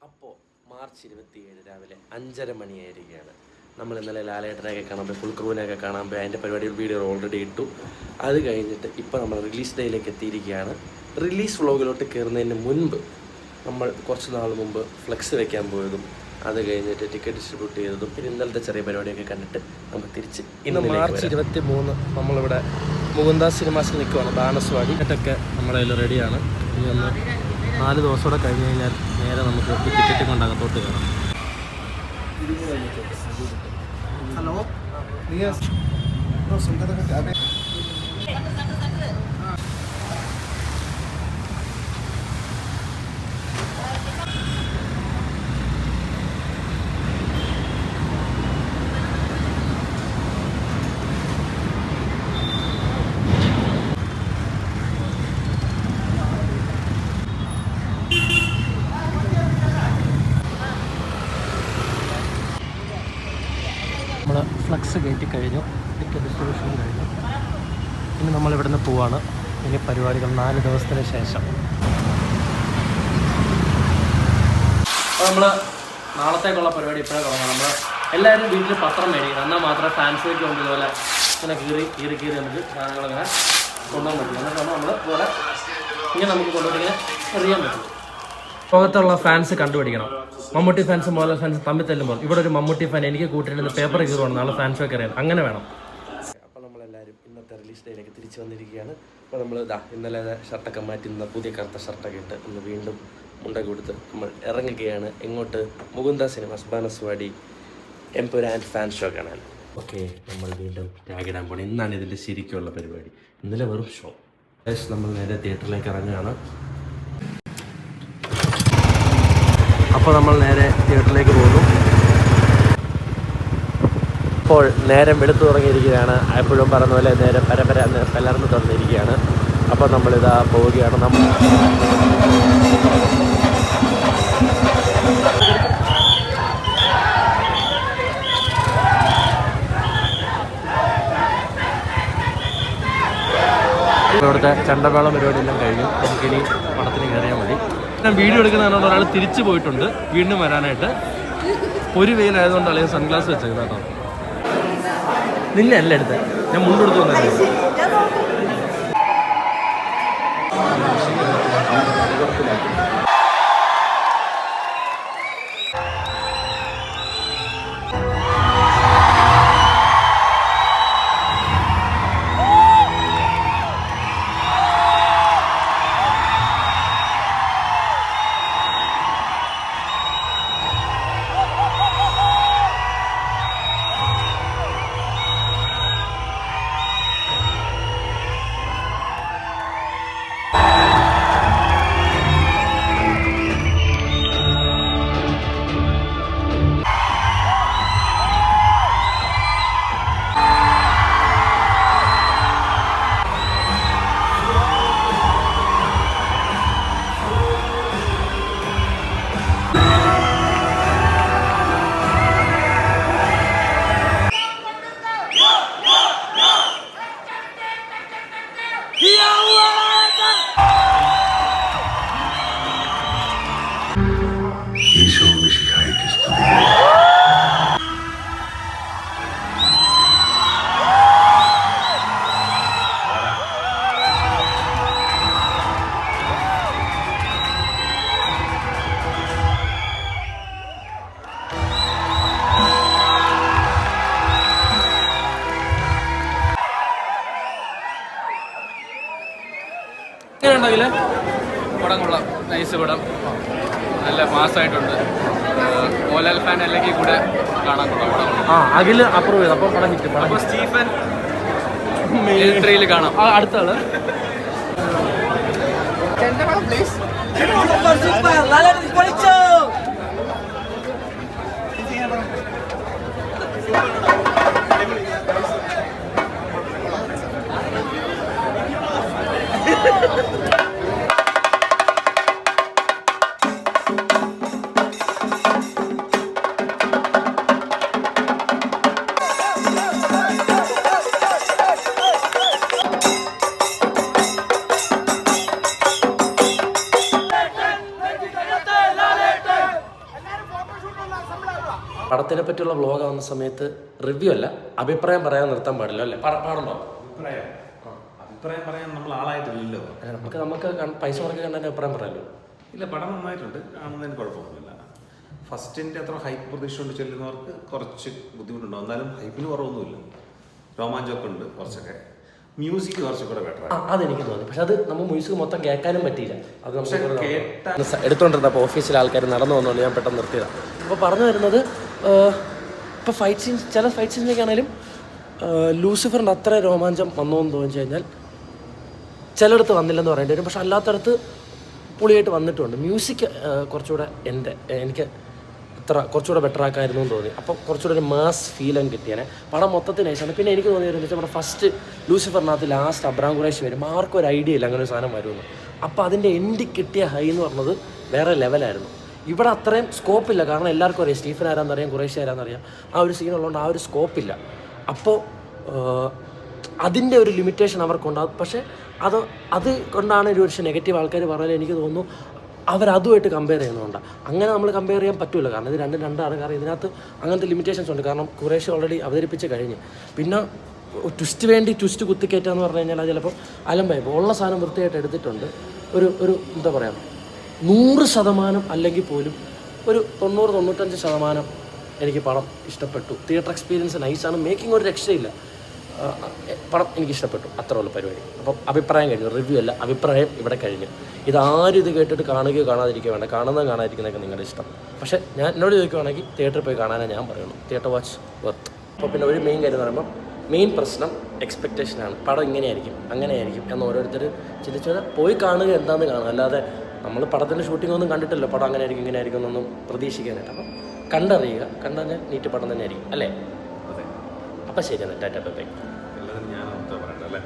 അപ്പോൾ മാർച്ച് 27 രാവിലെ 5:30 മണിയായിരിക്കുകയാണ്. നമ്മൾ ഇന്നലെ ലാലേട്ടനെയൊക്കെ കാണാൻ പോയി, ഫുൾ ക്രൂവിനെയൊക്കെ കാണാൻ പോയി. അതിൻ്റെ പരിപാടി വീഡിയോ ഓൾറെഡി ഇട്ടു. അത് കഴിഞ്ഞിട്ട് ഇപ്പോൾ നമ്മൾ റിലീസ് ഡേയിലേക്ക് എത്തിയിരിക്കുകയാണ്. റിലീസ് വ്ളോഗിലോട്ട് കയറുന്നതിന് മുൻപ് നമ്മൾ കുറച്ച് നാൾ മുമ്പ് ഫ്ലെക്സ് വെക്കാൻ പോയതും അത് കഴിഞ്ഞിട്ട് ടിക്കറ്റ് ഡിസ്ട്രിബ്യൂട്ട് ചെയ്തതും പിന്നെ ഇന്നലത്തെ ചെറിയ പരിപാടിയൊക്കെ കണ്ടിട്ട് നമ്മൾ തിരിച്ച് ഇന്ന് മാർച്ച് 23 നമ്മളിവിടെ മുകുന്ദ സിനിമാസിൽ നിൽക്കുവാണ്. ബാണസ്വാടി ടിക്കറ്റൊക്കെ നമ്മുടെ കയ്യിൽ റെഡിയാണ്. ഇനി ഒന്ന് 4 ദിവസം കൂടെ കഴിഞ്ഞ് കഴിഞ്ഞാൽ നേരെ നമുക്ക് ഈ ടിക്കറ്റ് കൊണ്ട് അകത്തോട്ട് കയറാം. ഹലോ നമ്മൾ ഫ്ലക്സ് കയറ്റി കഴിഞ്ഞു, ടിക്കറ്റ് ഡിസ്ട്രിബ്യൂഷൻ കഴിഞ്ഞു. ഇനി നമ്മളിവിടെ നിന്ന് പോവാണ്. ഇനി പരിപാടികൾ 4 ദിവസത്തിന് ശേഷം. അപ്പോൾ നമ്മൾ നാളത്തേക്കുള്ള പരിപാടി ഇപ്പോഴേ തുടങ്ങാം. നമ്മൾ എല്ലാവരും വീട്ടിൽ പത്രം മേടിക്കണം, എന്നാൽ മാത്രമേ ഫാൻസിലേക്ക് കൊണ്ട് ഇതുപോലെ ഇങ്ങനെ കീറി നമുക്ക് സാധനങ്ങളിങ്ങനെ കൊണ്ടുപോകാൻ പറ്റും. എന്നിട്ട് നമ്മൾ ഇതുപോലെ ഇങ്ങനെ നമുക്ക് കൊണ്ടുപോയിങ്ങനെ എറിയാൻ പറ്റും. ലോകത്തുള്ള ഫാൻസ് കണ്ടുപിടിക്കണം. മമ്മൂട്ടി ഫാൻസ് മോഹൻലാൽ ഫാൻസ് തമ്മിൽ തല്ലുമ്പോൾ ഇവിടെ ഒരു മമ്മൂട്ടി ഫാൻ എനിക്ക് കൂട്ടിയിട്ട് പേപ്പർ കീറുവാണ്, നാളെ ഫാൻസൊക്കെ അറിയാം, അങ്ങനെ വേണം. അപ്പോൾ നമ്മളെല്ലാവരും ഇന്നത്തെ റിലീസ് ഡേയിലേക്ക് തിരിച്ചു വന്നിരിക്കുകയാണ്. അപ്പോൾ നമ്മൾ ഇന്നലെ ഷർട്ടൊക്കെ മാറ്റി ഇന്ന് പുതിയ കറുത്ത ഷർട്ടൊക്കെ ഇട്ട് ഒന്ന് വീണ്ടും മുണ്ടൊക്കെ കൊടുത്ത് നമ്മൾ ഇറങ്ങുകയാണ്. എങ്ങോട്ട്? Mukunda cinemas Banaswadi Empuraan fan show കാണാൻ. ഓക്കെ, നമ്മൾ വീണ്ടും ടാഗിടാൻ പോകണം. ഇന്നാണ് ഇതിൻ്റെ ശരിക്കുള്ള പരിപാടി. ഇന്നലെ വെറും ഷോ. നമ്മൾ നേരെ തിയേറ്ററിലേക്ക് ഇറങ്ങുകയാണ്. അപ്പോൾ നമ്മൾ നേരെ തിയേറ്ററിലേക്ക് പോകുന്നു. ഇപ്പോൾ നേരം വെളുത്തു തുടങ്ങിയിരിക്കുകയാണ്. എപ്പോഴും പറഞ്ഞ പോലെ നേരം പലർന്ന് തുറന്നിരിക്കുകയാണ്. അപ്പോൾ നമ്മളിതാ പോവുകയാണ്. ഇവിടുത്തെ ചണ്ടമേളം പരിപാടിയെല്ലാം കഴിഞ്ഞു. നമുക്കിനി പടത്തിന് കയറിയാൽ മതി. ഞാൻ വീഡിയോ എടുക്കുന്നതാണ്. ഒരാൾ തിരിച്ചു പോയിട്ടുണ്ട് വീണ്ടും വരാനായിട്ട്. ഒരു വെയിലായതുകൊണ്ട് അല്ലെങ്കിൽ സൺഗ്ലാസ് വെച്ചേക്കുന്നത് കേട്ടോ. നിന്നെ അല്ല എടുത്തത്, ഞാൻ മുണ്ടെടുത്ത് വന്നത്. ഉണ്ടെങ്കിൽ പടം കൊള്ളാം, നൈസ് പടം, നല്ല മാസമായിട്ടുണ്ട്. മോഹൻലാൽ ഫാൻ അല്ലെങ്കിൽ കൂടെ കാണാൻ കൊള്ളാം പടം. അഖിൽ അപ്രൂവ് ചെയ്തു. അപ്പോൾ പടം കിട്ടും. അപ്പോൾ സ്റ്റീഫൻ മിലിറ്ററിയിൽ കാണാം. അടുത്ത ആള് പടത്തിനെ പറ്റിയുള്ള വ്ളോഗ് ആവുന്ന സമയത്ത് റിവ്യൂ അല്ല, അഭിപ്രായം പറയാൻ നിർത്താൻ പാടില്ല അല്ലേ? പാടുണ്ടോ? അഭിപ്രായം പറയാൻ നമ്മൾ ആളായിട്ടില്ലല്ലോ. നമുക്ക് പൈസ മുടക്കി കണ്ടതിൻ്റെ അഭിപ്രായം പറയാമല്ലോ. ഇല്ല, പടം നന്നായിട്ടുണ്ട്, കാണുന്നതിന് കുഴപ്പമൊന്നുമില്ല. ഫസ്റ്റിൻ്റെ അത്ര ഹൈപ്പ് പ്രതീക്ഷ കൊണ്ട് ചെല്ലുന്നവർക്ക് കുറച്ച് ബുദ്ധിമുട്ടുണ്ടാവും. എന്നാലും ഹൈപ്പിന് കുറവൊന്നുമില്ല, രോമാഞ്ചമൊക്കെ ഉണ്ട് കുറച്ചൊക്കെ. മ്യൂസിക് കുറച്ചുകൂടെ ബെറ്റർ. അതെനിക്ക് തോന്നി. പക്ഷെ അത് നമ്മൾ മ്യൂസിക് മൊത്തം കേൾക്കാനും പറ്റിയില്ല. അത് കേട്ട എടുത്തോണ്ടിരുന്നപ്പോൾ ഓഫീസിലെ ആൾക്കാർ നടന്നു വന്നുകൊണ്ട് ഞാൻ പെട്ടെന്ന് നിർത്തിയതാണ്. അപ്പോൾ പറഞ്ഞു വരുന്നത്, ഇപ്പോൾ ഫൈറ്റ് സീൻസ്, ചില ഫൈറ്റ് സീൻസിലേക്ക് ആണെങ്കിലും ലൂസിഫറിൻ്റെ അത്ര രോമാഞ്ചം വന്നോ എന്ന് തോന്നിച്ചു കഴിഞ്ഞാൽ ചിലയിടത്ത് വന്നില്ലെന്ന് പറയേണ്ടി വരും. പക്ഷെ അല്ലാത്തടത്ത് പൊളിയായിട്ട് വന്നിട്ടുണ്ട്. മ്യൂസിക് കുറച്ചുകൂടെ എനിക്ക് കുറച്ചുകൂടെ ബെറ്റർ ആക്കായിരുന്നു എന്ന് തോന്നി. അപ്പോൾ കുറച്ചുകൂടെ ഒരു മാസ് ഫീലും കിട്ടിയാനെ. പടം മൊത്തത്തിൽ നൈസാണ്. പിന്നെ എനിക്ക് തോന്നിയത് വെച്ചാൽ നമ്മുടെ ഫസ്റ്റ് ലൂസിഫറിനകത്ത് ലാസ്റ്റ് അബ്രാം ഖുറൈശി വരും. ആർക്കും ഒരു ഐഡിയ ഇല്ല അങ്ങനെ ഒരു സാധനം വരുമെന്ന്. അപ്പോൾ അതിൻ്റെ എൻഡ് കിട്ടിയ ഹൈ എന്ന് പറഞ്ഞത് വേറെ ലെവലായിരുന്നു. ഇവിടെ അത്രയും സ്കോപ്പില്ല. കാരണം എല്ലാവർക്കും അറിയാം സ്റ്റീഫൻ ആരാന്നറിയാം, ഖുറൈശി ആരാന്നറിയാം. ആ ഒരു സീനുള്ളതുകൊണ്ട് ആ ഒരു സ്കോപ്പില്ല. അപ്പോൾ അതിൻ്റെ ഒരു ലിമിറ്റേഷൻ അവർക്കുണ്ടാകും. പക്ഷേ അത് കൊണ്ടാണ് ഒരു പക്ഷേ നെഗറ്റീവ് ആൾക്കാർ പറഞ്ഞാൽ എനിക്ക് തോന്നുന്നു അവരതുമായിട്ട് കമ്പയർ ചെയ്യുന്നതുകൊണ്ടാണ്. അങ്ങനെ നമ്മൾ കമ്പയർ ചെയ്യാൻ പറ്റില്ല. കാരണം ഇത് രണ്ടാണ്. കാരണം ഇതിനകത്ത് അങ്ങനത്തെ ലിമിറ്റേഷൻസ് ഉണ്ട്. കാരണം ഖുറൈശി ഓൾറെഡി അവതരിപ്പിച്ച് കഴിഞ്ഞ് പിന്നെ ട്വിസ്റ്റ് കുത്തിക്കയറ്റാന്ന് പറഞ്ഞു കഴിഞ്ഞാൽ അത് ചിലപ്പോൾ അലമ്പായി. ഉള്ള സാധനം വൃത്തിയായിട്ട് എടുത്തിട്ടുണ്ട്. ഒരു എന്താ പറയുക, 100% അല്ലെങ്കിൽ പോലും ഒരു 90-95% എനിക്ക് പടം ഇഷ്ടപ്പെട്ടു. തിയേറ്റർ എക്സ്പീരിയൻസ് നൈസാണ്. മേക്കിംഗ് ഒരു രക്ഷയില്ല. പടം എനിക്കിഷ്ടപ്പെട്ടു. അത്ര ഉള്ള പരിപാടി. അപ്പം അഭിപ്രായം കഴിഞ്ഞു. റിവ്യൂ അല്ല, അഭിപ്രായം ഇവിടെ കഴിഞ്ഞു. ഇതാരും ഇത് കേട്ടിട്ട് കാണുകയോ കാണാതിരിക്കുകയോ വേണ്ട. കാണാതിരിക്കുന്നതൊക്കെ നിങ്ങളുടെ ഇഷ്ടം. പക്ഷേ എന്നോട് ചോദിക്കുവാണെങ്കിൽ തിയേറ്ററിൽ പോയി കാണാനേ ഞാൻ പറയുള്ളൂ. Theatre watch worth. അപ്പോൾ പിന്നെ ഒരു മെയിൻ കാര്യം എന്ന് പറയുമ്പോൾ മെയിൻ പ്രശ്നം എക്സ്പെക്റ്റേഷനാണ്. പടം ഇങ്ങനെയായിരിക്കും അങ്ങനെയായിരിക്കും എന്ന് ഓരോരുത്തർ ചിന്തിച്ചാൽ പോയി കാണുക എന്താണെന്ന് കാണുക. അല്ലാതെ നമ്മൾ പടത്തിൻ്റെ ഷൂട്ടിംഗ് ഒന്നും കണ്ടിട്ടില്ല പടം അങ്ങനെ ആയിരിക്കും ഇങ്ങനെ ആയിരിക്കും എന്നൊന്നും പ്രതീക്ഷിക്കാനായിട്ട്. അപ്പം കണ്ടറിയുക. കണ്ടറിഞ്ഞാൽ നീറ്റ് പടം തന്നെ ആയിരിക്കും അല്ലേ? അപ്പം ശരി, എന്നാൽ ടാറ്റ ബൈ. എല്ലാവരും ഞാൻ പറയട്ടെ അല്ലേ?